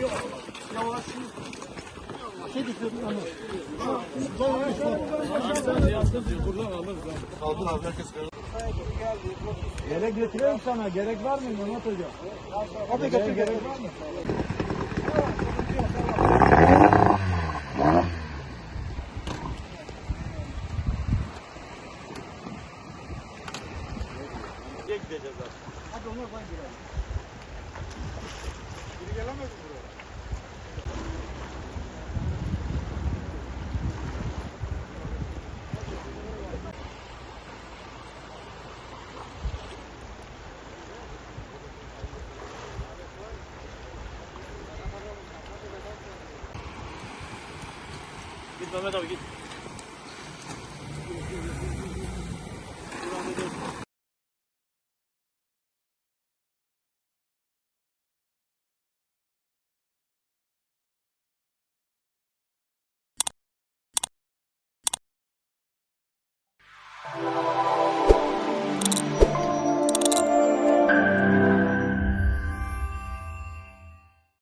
Yavaş. Şey dikiyordun onu. Buradan alırız. Kaldır abi herkes kaldır. Gerek götürüyorum sana. Gerek var mı Mehmet Hoca? Hadi götür. Gerek var mı? Gideceğiz abi. Hadi ona ben girelim. Biri gelemez mi buraya? Git Mehmet abi git.